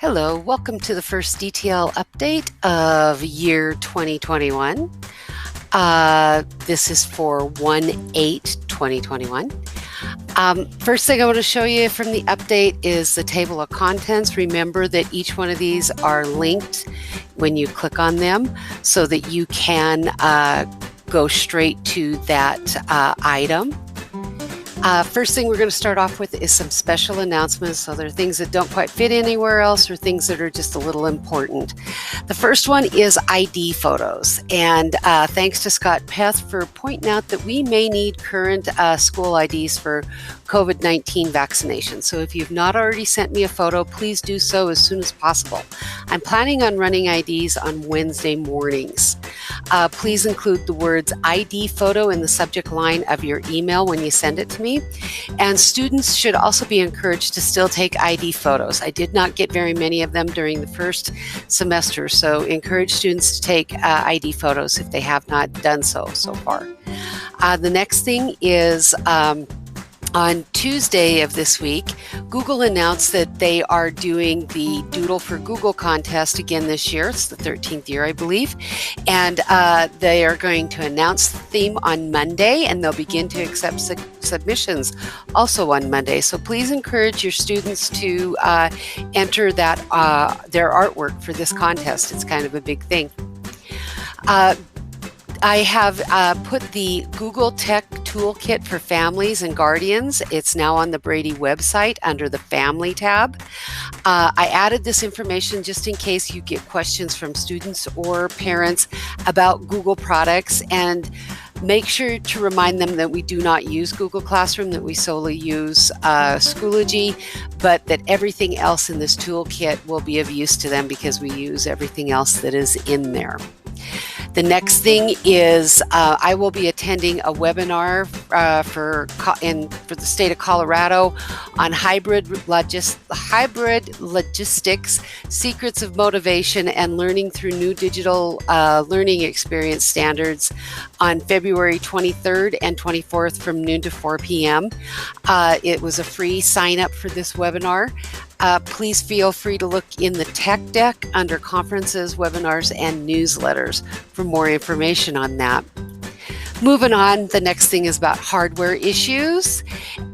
Hello, welcome to the first DTL update of year 2021. This is for 1/8/2021. First thing I want to show you from the update is the table of contents. Remember that each one of these are linked when you click on them so that you can go straight to that item. First thing we're going to start off with is some special announcements. So there are things that don't quite fit anywhere else or things that are just a little important. The first one is ID photos. And thanks to Scott Peth for pointing out that we may need current school IDs for COVID-19 vaccination. So if you've not already sent me a photo, please do so as soon as possible. I'm planning on running IDs on Wednesday mornings. Please include the words ID photo in the subject line of your email when you send it to me. And students should also be encouraged to still take ID photos. I did not get very many of them during the first semester, so encourage students to take ID photos if they have not done so far. The next thing is on Tuesday of this week, Google announced that they are doing the Doodle for Google contest again this year. It's the 13th year, I believe. And they are going to announce the theme on Monday, and they'll begin to accept submissions also on Monday. So please encourage your students to enter that their artwork for this contest. It's kind of a big thing. I have put the Google Tech Toolkit for Families and Guardians. It's now on the Brady website under the Family tab. I added this information just in case you get questions from students or parents about Google products, and make sure to remind them that we do not use Google Classroom, that we solely use Schoology, but that everything else in this toolkit will be of use to them because we use everything else that is in there. The next thing is I will be attending a webinar for the state of Colorado on hybrid logistics, secrets of motivation, and learning through new digital learning experience standards on February 23rd and 24th from noon to 4 p.m. It was a free sign up for this webinar. Please feel free to look in the tech deck under conferences, webinars, and newsletters for more information on that. Moving on, the next thing is about hardware issues.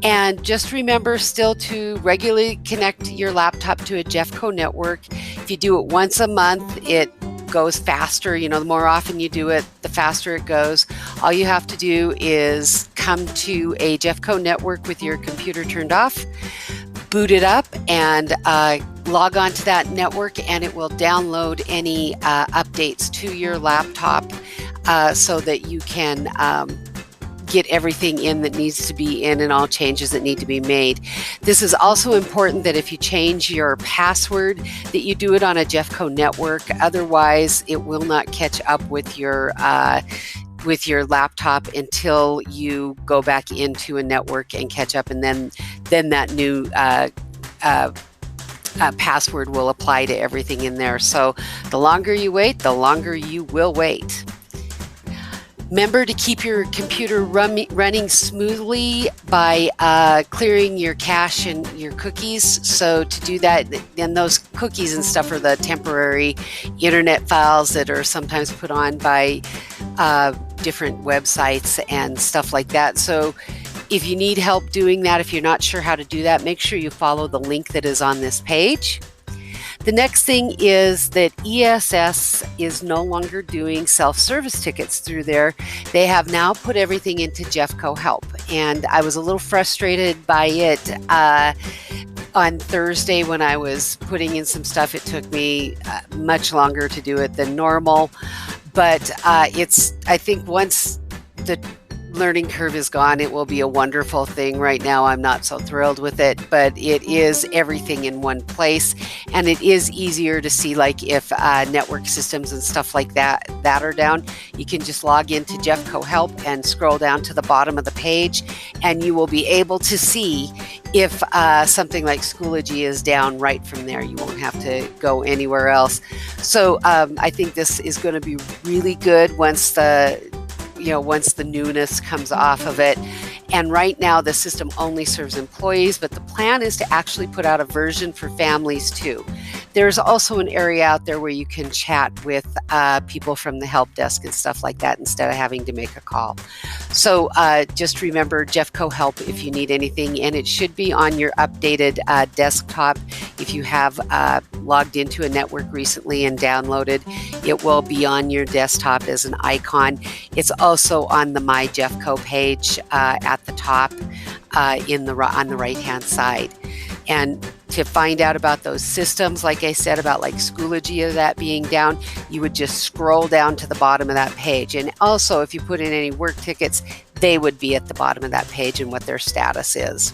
And just remember still to regularly connect your laptop to a Jeffco network. If you do it once a month, it goes faster. You know, the more often you do it, the faster it goes. All you have to do is come to a Jeffco network with your computer turned off, boot it up, and log on to that network, and it will download any updates to your laptop so that you can get everything in that needs to be in and all changes that need to be made. This is also important that if you change your password, that you do it on a Jeffco network. Otherwise, it will not catch up with your laptop until you go back into a network and catch up, and then that new password will apply to everything in there. So the longer you wait, the longer you will wait. Remember to keep your computer running smoothly by clearing your cache and your cookies. So to do that, and those cookies and stuff are the temporary internet files that are sometimes put on by different websites and stuff like that. So if you need help doing that, if you're not sure how to do that, make sure you follow the link that is on this page. The next thing is that ESS is no longer doing self-service tickets through there. They have now put everything into Jeffco Help, and I was a little frustrated by it on Thursday when I was putting in some stuff. It took me much longer to do it than normal, but I think once the learning curve is gone, it will be a wonderful thing. Right now, I'm not so thrilled with it, but it is everything in one place, and it is easier to see, like if network systems and stuff like that are down, you can just log into Jeffco Help and scroll down to the bottom of the page, and you will be able to see if something like Schoology is down right from there. You won't have to go anywhere else. So I think this is going to be really good once the newness comes off of it. And right now the system only serves employees, but the plan is to actually put out a version for families too. There's also an area out there where you can chat with people from the help desk and stuff like that instead of having to make a call. So just remember Jeffco Help if you need anything, and it should be on your updated desktop. If you have logged into a network recently and downloaded, it will be on your desktop as an icon. It's also on the My Jeffco page at the top on the right-hand side. And to find out about those systems, like I said, about like Schoology of that being down, you would just scroll down to the bottom of that page. And also, if you put in any work tickets, they would be at the bottom of that page and what their status is.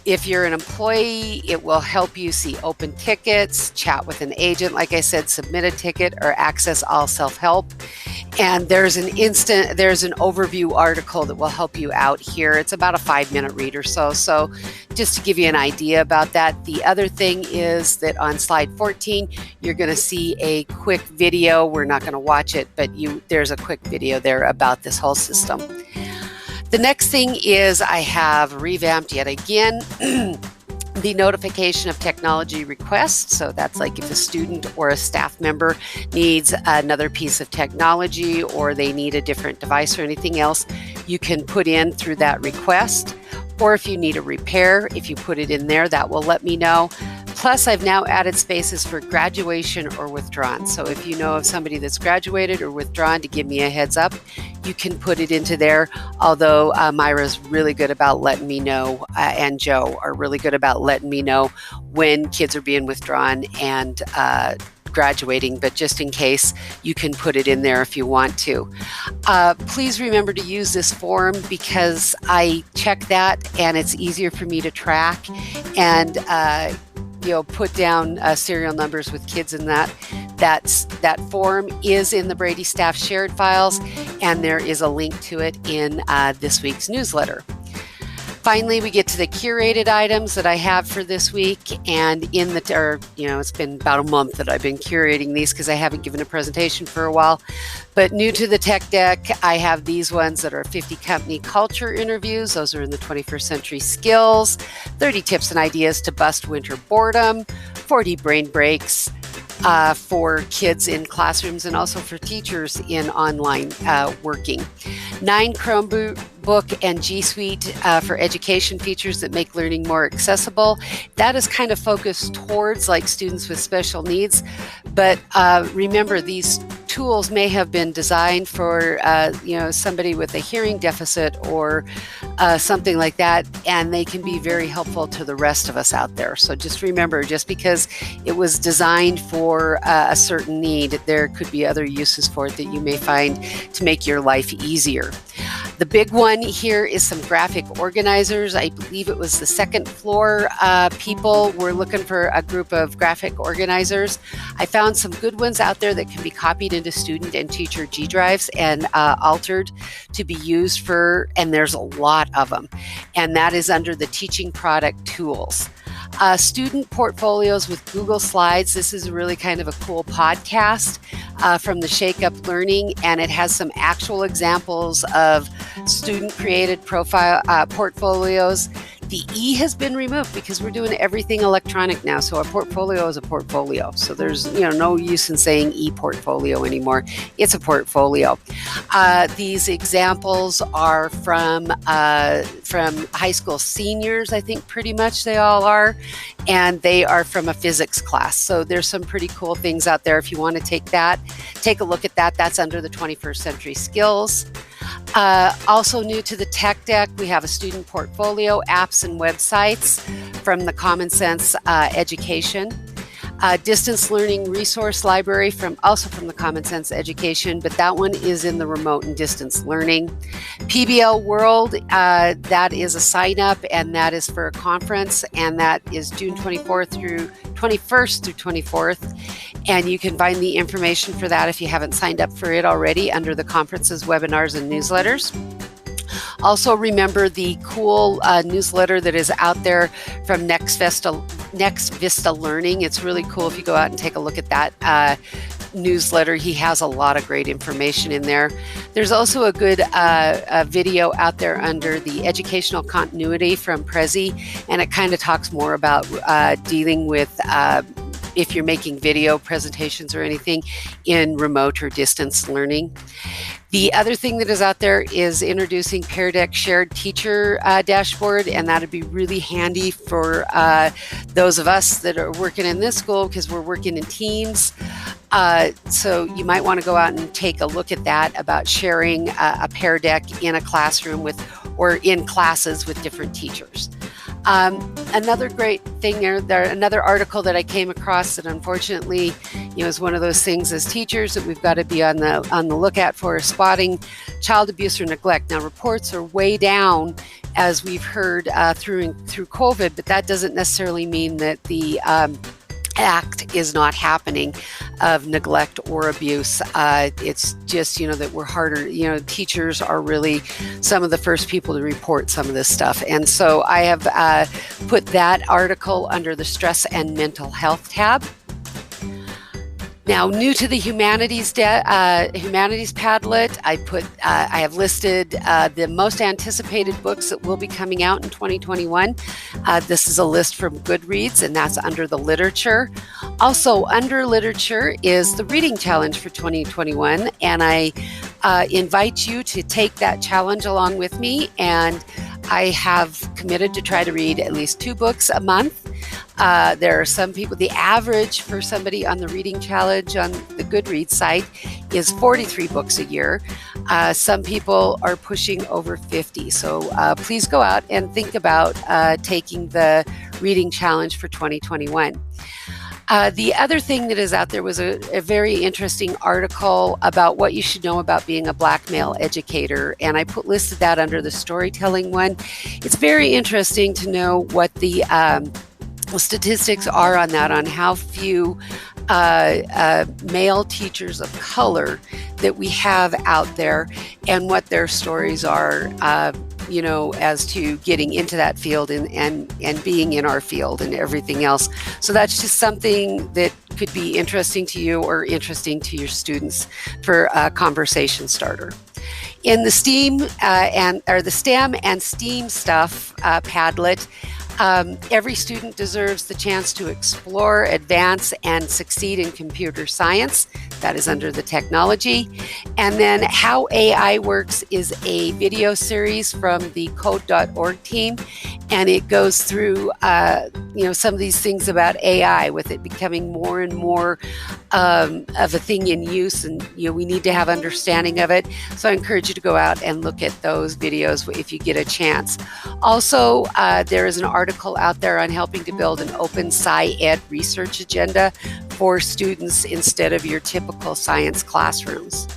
If you're an employee, it will help you see open tickets, chat with an agent, like I said, submit a ticket, or access all self-help. And there's an overview article that will help you out here. It's about a 5-minute read or so. So just to give you an idea about that. The other thing is that on slide 14, you're going to see a quick video. We're not going to watch it, but there's a quick video there about this whole system. The next thing is I have revamped yet again the notification of technology requests. So that's like if a student or a staff member needs another piece of technology or they need a different device or anything else, you can put in through that request. Or if you need a repair, if you put it in there, that will let me know. Plus, I've now added spaces for graduation or withdrawn. So if you know of somebody that's graduated or withdrawn, to give me a heads up, you can put it into there. Although Myra's really good about letting me know, and Joe are really good about letting me know when kids are being withdrawn and graduating, but just in case, you can put it in there if you want to. Please remember to use this form because I check that and it's easier for me to track and put down serial numbers with kids in that. That form is in the Brady staff shared files, and there is a link to it in this week's newsletter. Finally, we get to the curated items that I have for this week, and it's been about a month that I've been curating these because I haven't given a presentation for a while. But new to the tech deck, I have these ones that are 50 company culture interviews. Those are in the 21st century skills, 30 tips and ideas to bust winter boredom, 40 brain breaks for kids in classrooms and also for teachers in online working. 9 Chromebook and G Suite for education features that make learning more accessible. That is kind of focused towards like students with special needs. But remember, these tools may have been designed for somebody with a hearing deficit or something like that, and they can be very helpful to the rest of us out there. So just remember, just because it was designed for a certain need, there could be other uses for it that you may find to make your life easier. The big one here is some graphic organizers. I believe it was the second floor people were looking for a group of graphic organizers. I found some good ones out there that can be copied into student and teacher G drives and altered to be used and there's a lot of them. And that is under the teaching product tools. Student portfolios with Google Slides. This is really kind of a cool podcast from the Shake Up Learning, and it has some actual examples of student-created portfolios. The E has been removed because we're doing everything electronic now. So a portfolio is a portfolio. So there's no use in saying e-portfolio anymore. It's a portfolio. These examples are from high school seniors, I think pretty much they all are. And they are from a physics class. So there's some pretty cool things out there. If you want to take a look at that. That's under the 21st century skills. Also new to the tech deck, we have a student portfolio, apps and websites from the Common Sense Education. Distance learning resource library also from the Common Sense Education, but that one is in the remote and distance learning. PBL World, that is a sign up, and that is for a conference, and that is June 21st through 24th. And you can find the information for that if you haven't signed up for it already under the conferences, webinars, and newsletters. Also remember the cool newsletter that is out there from Next Vista Learning. It's really cool if you go out and take a look at that. newsletter. He has a lot of great information in there. There's also a good video out there under the educational continuity from Prezi, and it kind of talks more about dealing with if you're making video presentations or anything in remote or distance learning. The other thing that is out there is introducing Pear Deck Shared Teacher Dashboard, and that'd be really handy for those of us that are working in this school, because we're working in teams. So you might want to go out and take a look at that, about sharing a Pear Deck in a classroom or in classes with different teachers. Another great thing there, another article that I came across that unfortunately, is one of those things as teachers that we've got to be on the lookout for, spotting child abuse or neglect. Now, reports are way down, as we've heard through COVID, but that doesn't necessarily mean that the act is not happening of neglect or abuse. It's just, that we're harder, teachers are really some of the first people to report some of this stuff. And so I have put that article under the stress and mental health tab. Now, new to the humanities Padlet, I have listed the most anticipated books that will be coming out in 2021. This is a list from Goodreads, and that's under the literature. Also, under literature is the reading challenge for 2021, and I invite you to take that challenge along with me. And I have committed to try to read at least 2 books a month. There are some people, the average for somebody on the reading challenge on the Goodreads site is 43 books a year. Some people are pushing over 50. So please go out and think about taking the reading challenge for 2021. The other thing that is out there was a very interesting article about what you should know about being a Black male educator, and I listed that under the storytelling one. It's very interesting to know what the statistics are on that, on how few male teachers of color that we have out there, and what their stories are, as to getting into that field and being in our field and everything else. So that's just something that could be interesting to you or interesting to your students for a conversation starter. In the STEM and STEAM stuff Padlet, every student deserves the chance to explore, advance, and succeed in computer science. That is under the technology. And then How AI Works is a video series from the code.org team. And it goes through, some of these things about AI, with it becoming more and more of a thing in use. And, we need to have understanding of it. So I encourage you to go out and look at those videos if you get a chance. Also, there is an article out there on helping to build an open sci-ed research agenda for students instead of your typical science classrooms.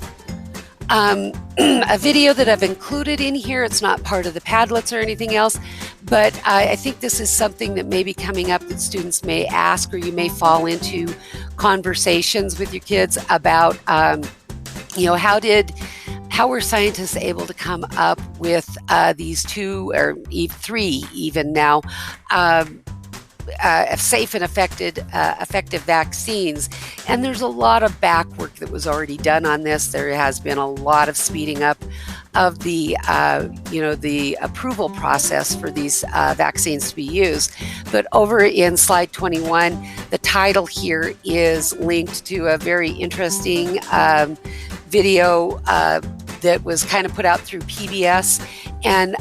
A video that I've included in here, it's not part of the Padlets or anything else, but I think this is something that may be coming up that students may ask, or you may fall into conversations with your kids about, how were scientists able to come up with these 2 or 3 even now safe and effective vaccines? And there's a lot of back work that was already done on this. There has been a lot of speeding up of the the approval process for these vaccines to be used. But over in slide 21, the title here is linked to a very interesting video that was kind of put out through PBS, and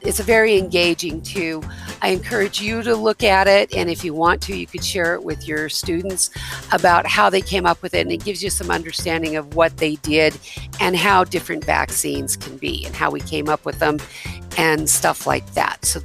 it's a very engaging too. I encourage you to look at it, and if you want to, you could share it with your students about how they came up with it, and it gives you some understanding of what they did and how different vaccines can be and how we came up with them and stuff like that. So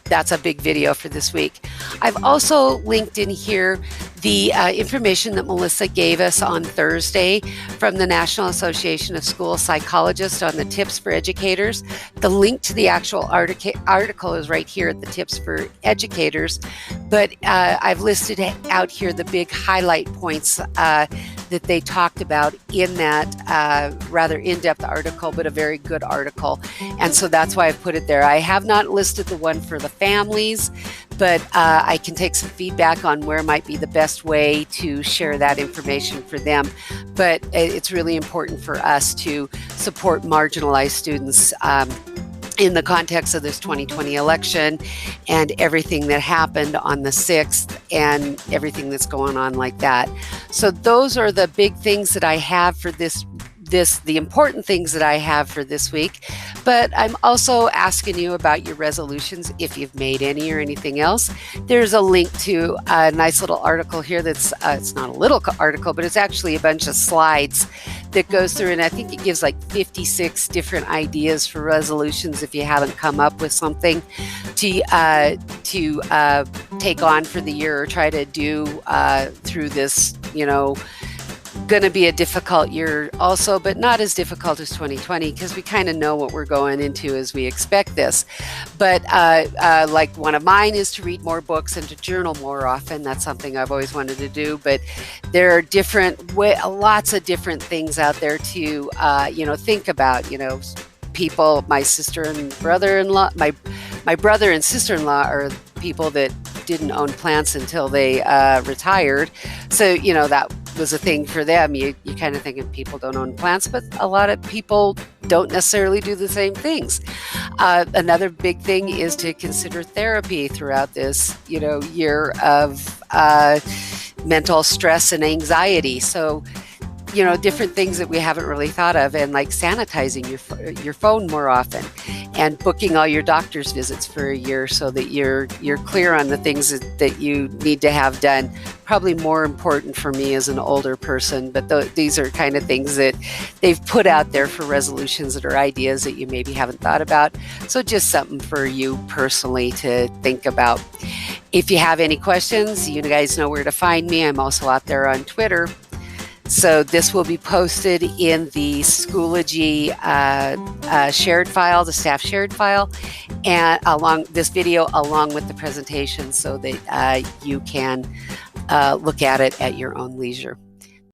that's a big video for this week. I've also linked in here the information that Melissa gave us on Thursday from the National Association of School Psychologists on the tips for educators. The link to the actual article is right here at the tips for educators, but I've listed out here the big highlight points that they talked about in that rather in-depth article, but a very good article. And so that's why I've put it there. I have not listed the one for the families, but I can take some feedback on where might be the best way to share that information for them. But it's really important for us to support marginalized students in the context of this 2020 election and everything that happened on the 6th and everything that's going on like that. So those are the big things that I have for the important things that I have for this week. But I'm also asking you about your resolutions, if you've made any or anything else. There's a link to a nice little article here that's, it's not a little article, but it's actually a bunch of slides that goes through, and I think it gives like 56 different ideas for resolutions if you haven't come up with something to take on for the year or try to do through this, going to be a difficult year also, but not as difficult as 2020 because we kind of know what we're going into as we expect this. But like one of mine is to read more books and to journal more often. That's something I've always wanted to do, but there are lots of different things out there to think about. People, my sister and brother-in-law, my brother and sister-in-law are people that didn't own plants until they retired. So, that was a thing for them. You kind of think people don't own plants, but a lot of people don't necessarily do the same things. Another big thing is to consider therapy throughout this, year of mental stress and anxiety. So, different things that we haven't really thought of, and like sanitizing your phone more often and booking all your doctor's visits for a year so that you're clear on the things that you need to have done. Probably more important for me as an older person, but these are kind of things that they've put out there for resolutions that are ideas that you maybe haven't thought about. So just something for you personally to think about. If you have any questions, you guys know where to find me. I'm also out there on Twitter. So this will be posted in the Schoology shared file, the staff shared file, and along this video along with the presentation so that you can look at it at your own leisure.